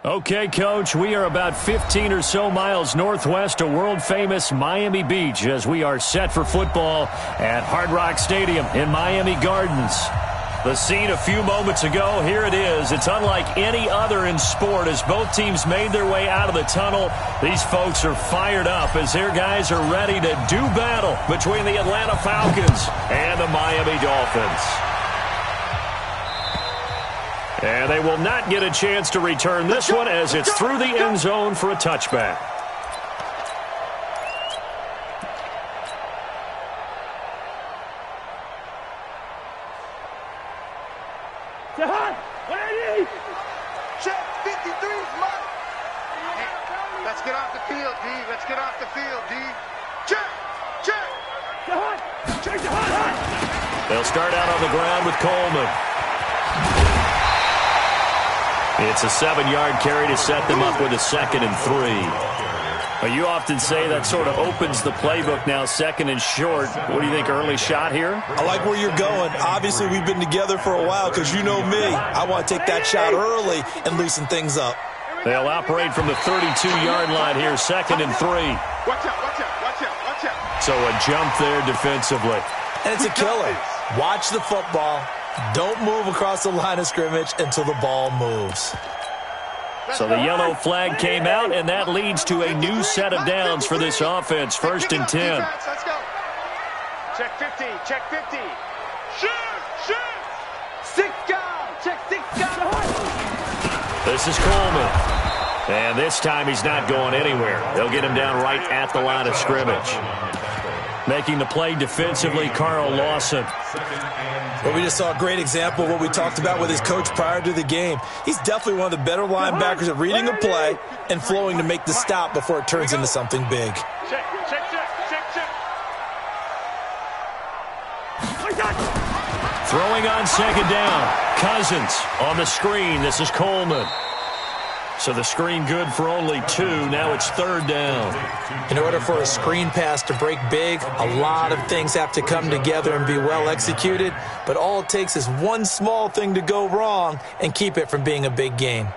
Okay, Coach, we are about 15 or so miles northwest of world-famous Miami Beach as we are set for football at Hard Rock Stadium in Miami Gardens. The scene a few moments ago, here it is. It's unlike any other in sport as both teams made their way out of the tunnel. These folks are fired up as their guys are ready to do battle between the Atlanta Falcons and the Miami Dolphins. And they will not get a chance to return this one as it's through the end zone for a touchback. Check 53, Mike. Hey, let's get off the field, D. Let's get off the field, D. Check. They'll start out on the ground with Coleman. It's a 7-yard carry to set them up with a 2nd and 3. You often say that sort of opens the playbook now, 2nd and short. What do you think, early shot here? I like where you're going. Obviously, we've been together for a while because you know me. I want to take that shot early and loosen things up. They'll operate from the 32-yard line here, 2nd and 3. Watch out. So a jump there defensively. And it's a killer. Watch the football. Don't move across the line of scrimmage until the ball moves. So the yellow flag came out, and that leads to a new set of downs for this offense. 1st and 10. Let's go. Check 50. Shoot. 6 guard. Check 6 guard. This is Coleman. And this time he's not going anywhere. They'll get him down right at the line of scrimmage. Making the play defensively, Carl Lawson. Well, we just saw a great example of what we talked about with his coach prior to the game. He's definitely one of the better linebackers at reading a play and flowing to make the stop before it turns into something big. Check. Throwing on 2nd down. Cousins on the screen. This is Coleman. So the screen good for only 2. Now it's 3rd down. In order for a screen pass to break big, a lot of things have to come together and be well executed. But all it takes is one small thing to go wrong and keep it from being a big gain.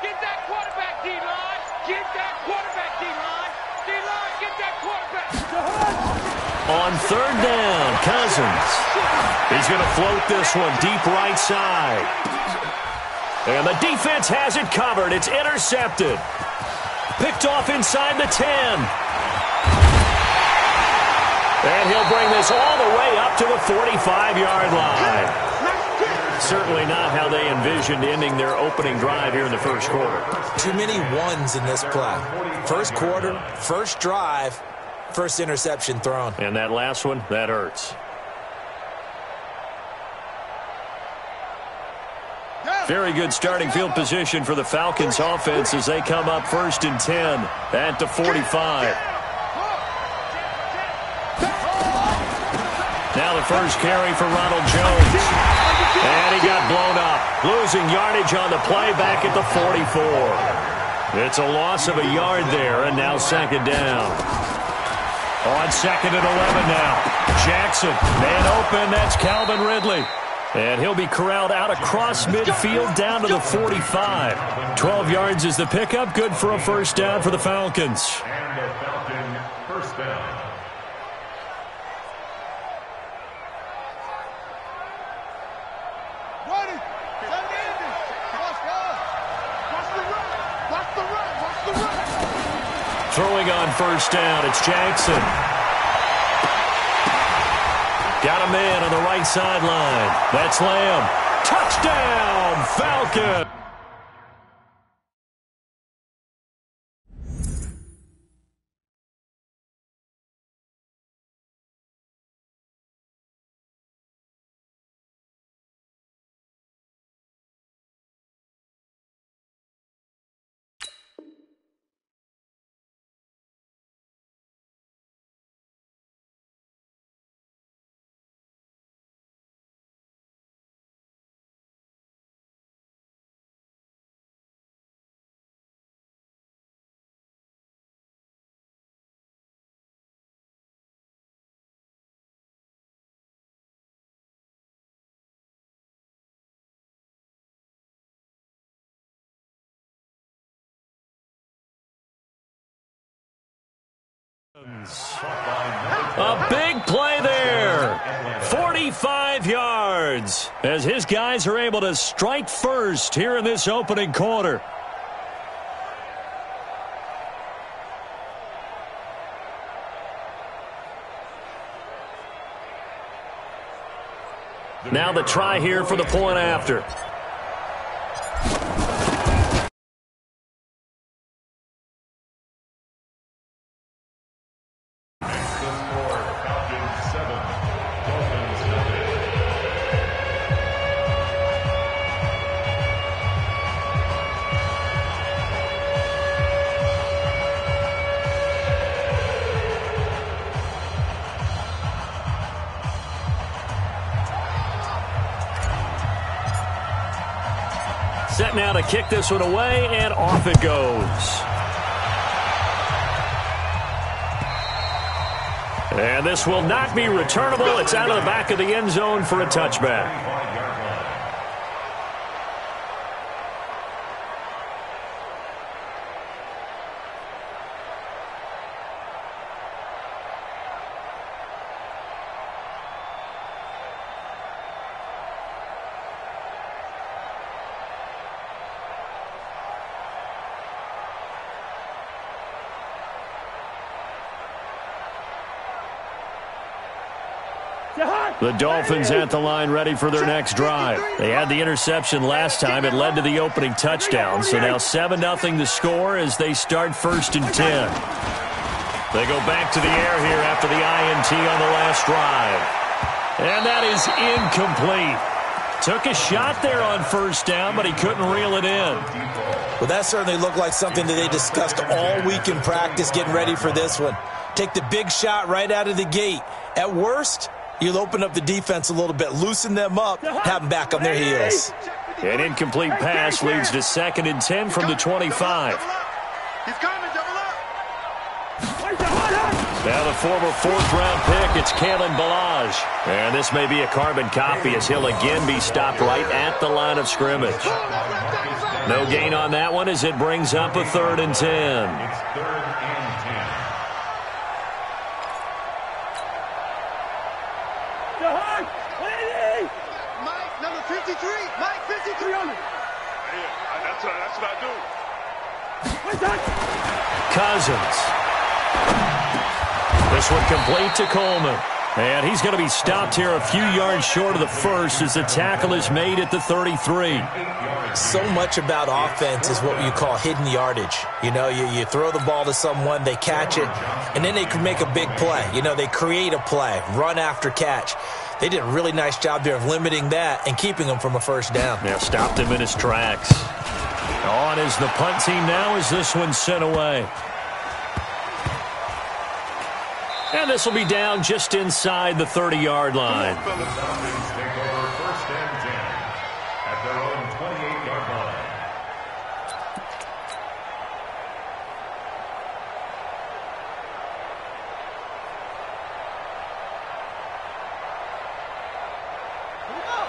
Get that quarterback, D-line. Get that quarterback. On 3rd down, Cousins. He's going to float this one deep right side. And the defense has it covered. It's intercepted. Picked off inside the 10. And he'll bring this all the way up to the 45-yard line. Certainly not how they envisioned ending their opening drive here in the first quarter. Too many ones in this play. First quarter, first drive, first interception thrown. And that last one, that hurts. Very good starting field position for the Falcons offense as they come up 1st and 10 at the 45. Now the first carry for Ronald Jones. And he got blown up, losing yardage on the play back at the 44. It's a loss of a yard there, and now 2nd down. On 2nd and 11 now. Jackson, man open, that's Calvin Ridley. And he'll be corralled out across midfield down to the 45. 12 yards is the pickup, good for a 1st down for the Falcons. And the Falcon 1st down. Throwing on 1st down, it's Jackson. Got a man on the right sideline. That's Lamb. Touchdown, Falcon! A big play there. 45 yards as his guys are able to strike first here in this opening quarter. Now the try here for the point after. Set now to kick this one away, and off it goes. And this will not be returnable. It's out of the back of the end zone for a touchback. The Dolphins at the line ready for their next drive. They had the interception last time. It led to the opening touchdown. So now 7-0 the score as they start 1st and 10. They go back to the air here after the INT on the last drive. And that is incomplete. Took a shot there on 1st down, but he couldn't reel it in. Well, that certainly looked like something that they discussed all week in practice getting ready for this one. Take the big shot right out of the gate. At worst, you'll open up the defense a little bit, loosen them up, have them back on their heels. An incomplete pass leads to 2nd and 10 from the 25. He's coming, double up. Now the former 4th-round pick, it's Kalen Ballage. And this may be a carbon copy as he'll again be stopped right at the line of scrimmage. No gain on that one as it brings up a 3rd and 10. It's 3rd and 10. Mike, number 53. Mike, 53 on it. Yeah, that's what I do. Cousins. This one complete to Coleman. And he's going to be stopped here a few yards short of the first as the tackle is made at the 33. So much about offense is what you call hidden yardage. You know, you throw the ball to someone, they catch it, and then they can make a big play. You know, they create a play, run after catch. They did a really nice job there of limiting that and keeping him from a 1st down. Yeah, stopped him in his tracks. On is the punt team now as this one's sent away. And this will be down just inside the 30-yard line. Dolphins take over 1st and 10 at their own 28-yard line.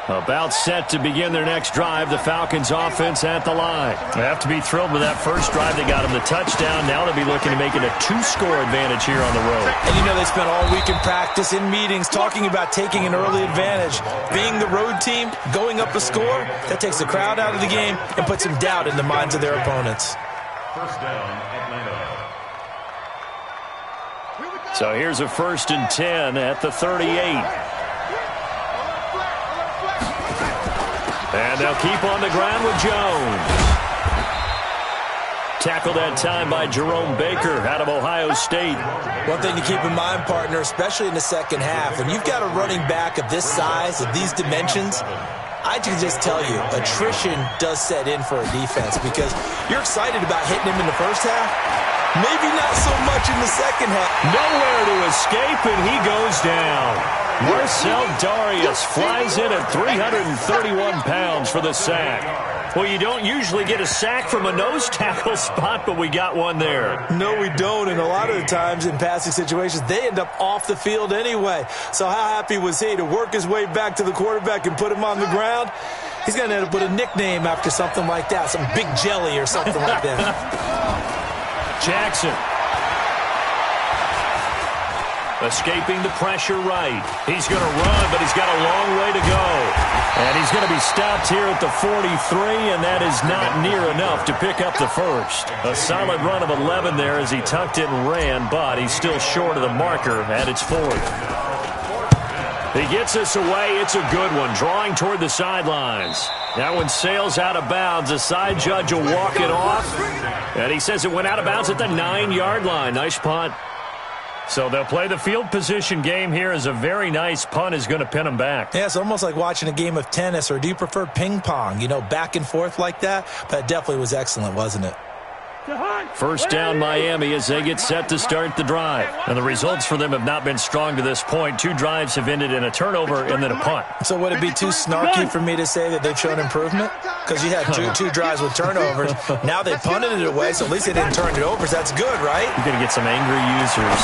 About set to begin their next drive, the Falcons offense at the line. They have to be thrilled with that first drive. They got them the touchdown. Now they'll be looking to make it a 2-score advantage here on the road. And you know they spent all week in practice, in meetings, talking about taking an early advantage. Being the road team, going up a score, that takes the crowd out of the game and puts some doubt in the minds of their opponents. 1st down, Atlanta. So here's a 1st and 10 at the 38. And they'll keep on the ground with Jones. Tackled that time by Jerome Baker out of Ohio State. One thing to keep in mind, partner, especially in the second half, when you've got a running back of this size, of these dimensions, I can just tell you, attrition does set in for a defense because you're excited about hitting him in the 1st half. Maybe not so much in the 2nd half. Nowhere to escape, and he goes down. Marcel Darius flies in at 331 pounds for the sack. Well, you don't usually get a sack from a nose tackle spot, but we got one there. No, we don't, and a lot of the times in passing situations, they end up off the field anyway. So how happy was he to work his way back to the quarterback and put him on the ground? He's going to end up with a nickname after something like that, some Big Jelly or something like that. Jackson. Escaping the pressure right. He's going to run, but he's got a long way to go. And he's going to be stopped here at the 43, and that is not near enough to pick up the first. A solid run of 11 there as he tucked it and ran, but he's still short of the marker at its 40. He gets this away. It's a good one, drawing toward the sidelines. That one sails out of bounds. The side judge will walk it off, and he says it went out of bounds at the 9-yard line. Nice punt. So they'll play the field position game here as a very nice punt is going to pin them back. Yeah, it's almost like watching a game of tennis, or do you prefer ping pong? You know, back and forth like that? But it definitely was excellent, wasn't it? First down Miami as they get set to start the drive. And the results for them have not been strong to this point. 2 drives have ended in a turnover and then a punt. So would it be too snarky for me to say that they've shown improvement? Because you had two drives with turnovers. Now they punted it away, so at least they didn't turn it over. So that's good, right? You're going to get some angry users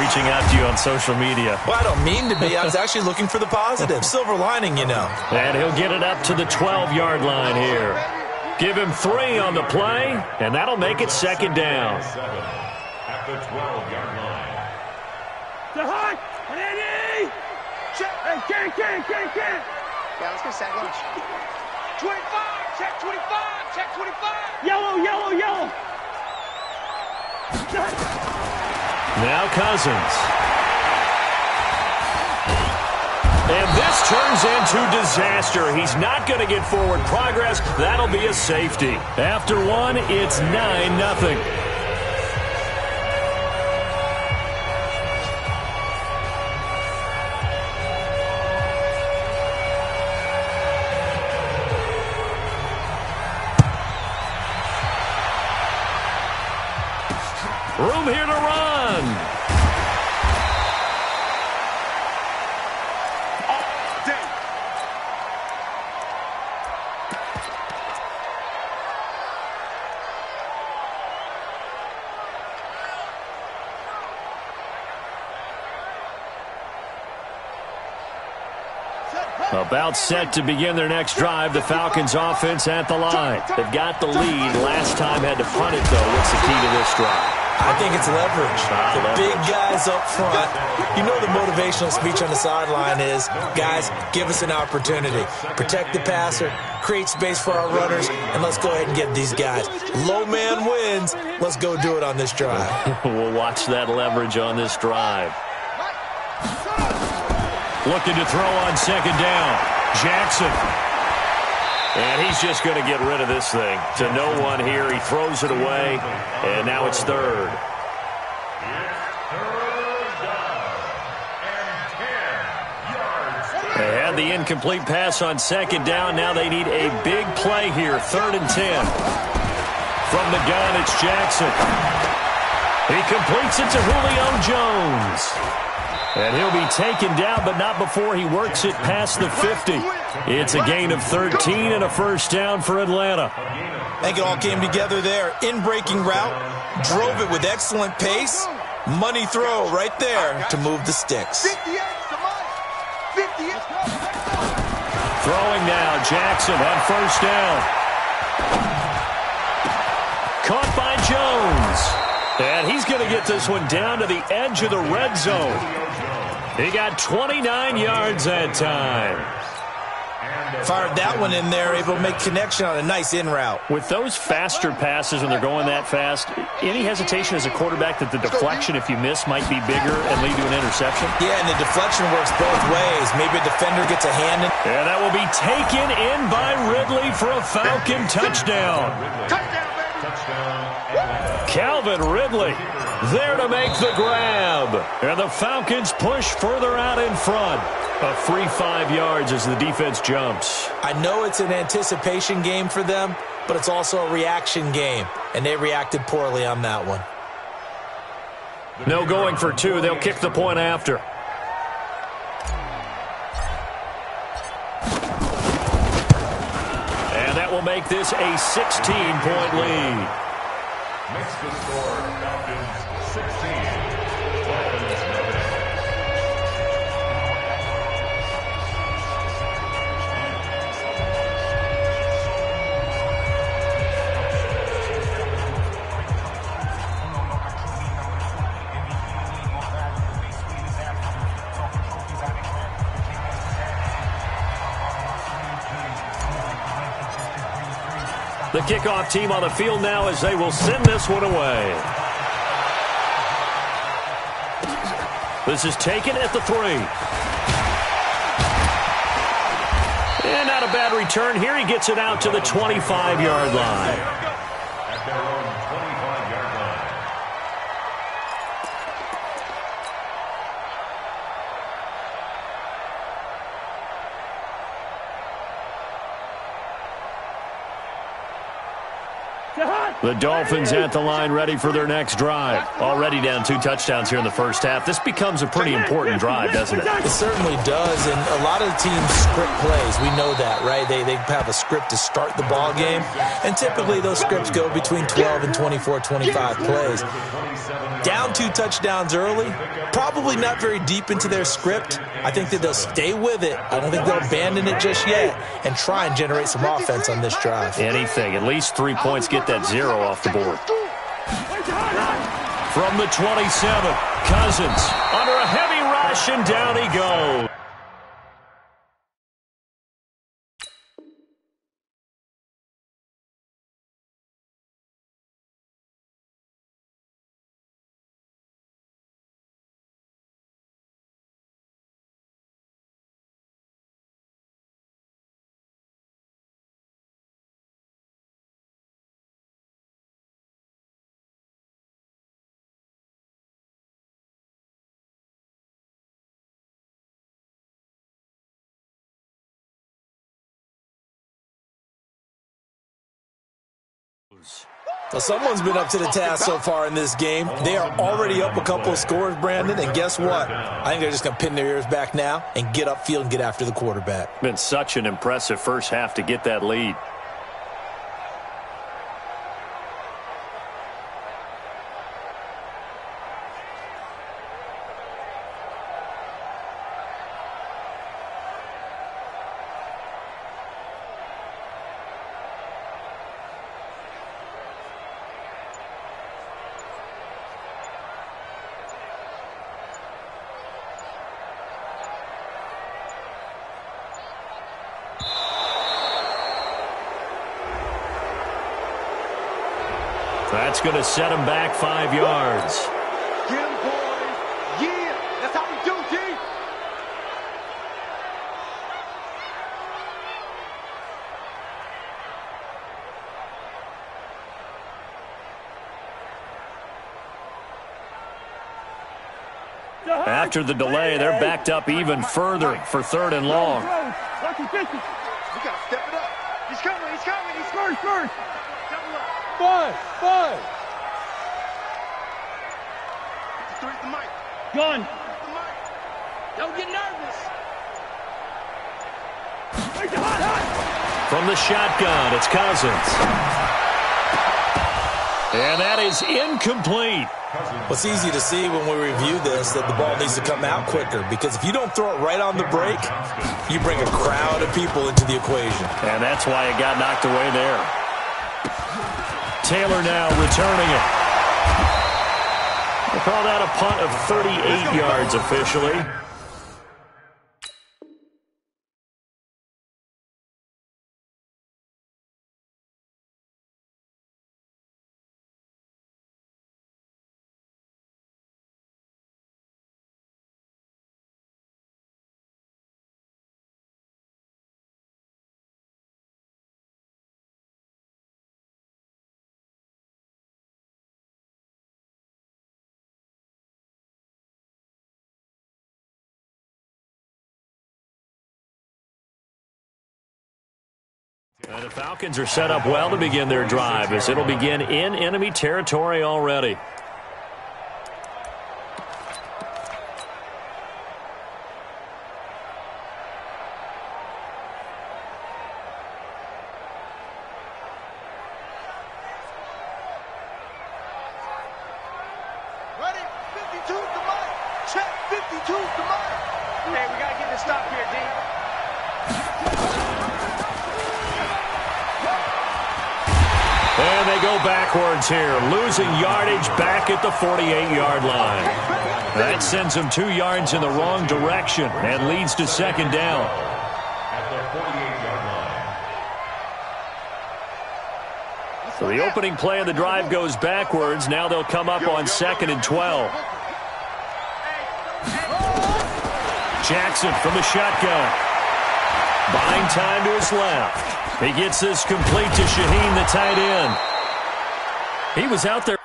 reaching out to you on social media. Well, I don't mean to be. I was actually looking for the positive. Silver lining, you know. And he'll get it up to the 12-yard line here. Give him 3 on the play, and that'll make it second down. At the 12-yard line. Yeah, let's go second. 25, check 25, check 25. Yellow. Now Cousins. And this turns into disaster. He's not going to get forward progress. That'll be a safety. After one, it's 9-0. Room here to run. About set to begin their next drive. The Falcons offense at the line. They've got the lead. Last time had to punt it, though. What's the key to this drive? I think it's leverage. The big guys up front. You know the motivational speech on the sideline is, guys, give us an opportunity. Protect the passer, create space for our runners, and let's go ahead and get these guys. Low man wins. Let's go do it on this drive. We'll watch that leverage on this drive. Looking to throw on second down. Jackson. And he's just going to get rid of this thing. To no one here. He throws it away. And now it's third. They had the incomplete pass on second down. Now they need a big play here. 3rd and 10. From the gun, it's Jackson. He completes it to Julio Jones. And he'll be taken down, but not before he works it past the 50. It's a gain of 13 and a first down for Atlanta. I think it all came together there. In-breaking route, drove it with excellent pace. Money throw right there to move the sticks. Throwing now, Jackson on first down. Caught by Jones. And he's going to get this one down to the edge of the red zone. He got 29 yards that time. Fired that one in there, able to make connection on a nice in route. With those faster passes when they're going that fast, any hesitation as a quarterback that the deflection, if you miss, might be bigger and lead to an interception? Yeah, and the deflection works both ways. Maybe a defender gets a hand in. And that will be taken in by Ridley for a Falcon touchdown. Calvin Ridley there to make the grab. And the Falcons push further out in front. A free 5 yards as the defense jumps. I know it's an anticipation game for them, but it's also a reaction game. And they reacted poorly on that one. No going for 2. They'll kick the point after. And that will make this a 16-point lead. Makes the score Falcons 16. Dolphins nothing. The kickoff team on the field now as they will send this one away. This is taken at the 3. And not a bad return here. He gets it out to the 25-yard line. At their own 25-yard line. The Dolphins at the line ready for their next drive. Already down 2 touchdowns here in the first half. This becomes a pretty important drive, doesn't it? It certainly does, and a lot of the teams script plays. We know that, right? They have a script to start the ball game, and typically those scripts go between 12 and 24, 25 plays. Down 2 touchdowns early, probably not very deep into their script. I think that they'll stay with it. I don't think they'll abandon it just yet and try and generate some offense on this drive. Anything. At least 3 points, get that 0 off the board. From the 27, Cousins under a heavy rush, and down he goes. Well, someone's been up to the task so far in this game. They are already up a couple of scores, Brandon, and guess what? I think they're just going to pin their ears back now and get upfield and get after the quarterback. Been such an impressive first half to get that lead. That's going to set him back 5 yards. Get him, boys. Yeah, that's how we do, D. After the delay, they're backed up even further for 3rd and long. We got to step it up. He's coming, he's coming, he's first. Five. Three at the mic. Gun. Don't get nervous. From the shotgun, it's Cousins. And that is incomplete. What's easy to see when we review this, that the ball needs to come out quicker, because if you don't throw it right on the break, you bring a crowd of people into the equation. And that's why it got knocked away there. Taylor now returning it. They call that a punt of 38 yards officially. And the Falcons are set up well to begin their drive, as it'll begin in enemy territory already. Ready? 52 to Mike. Check 52 to Mike. Hey, we got to get this stop here, D. And they go backwards here, losing yardage back at the 48-yard line. That sends them 2 yards in the wrong direction and leads to 2nd down. At the 48-yard line. So the opening play of the drive goes backwards. Now they'll come up on 2nd and 12. Jackson from the shotgun. Buying time to his left. He gets this complete to Shaheen, the tight end. He was out there.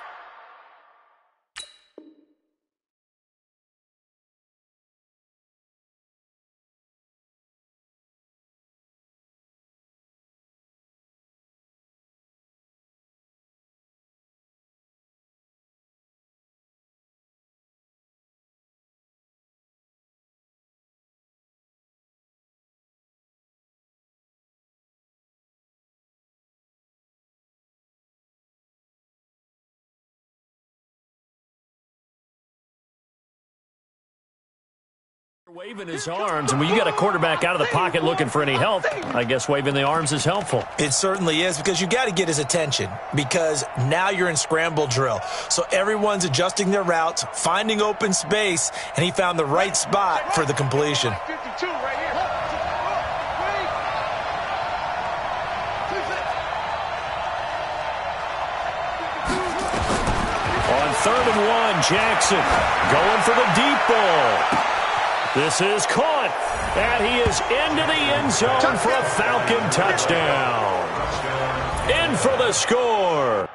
Waving his arms, and when you got a quarterback out of the pocket looking for any help, I guess waving the arms is helpful. It certainly is, because you got to get his attention, because now you're in scramble drill. So everyone's adjusting their routes, finding open space, and he found the right spot for the completion. 52 right here. On 3rd and 1, Jackson going for the deep ball. This is caught, and he is into the end zone for a Falcon touchdown. In for the score.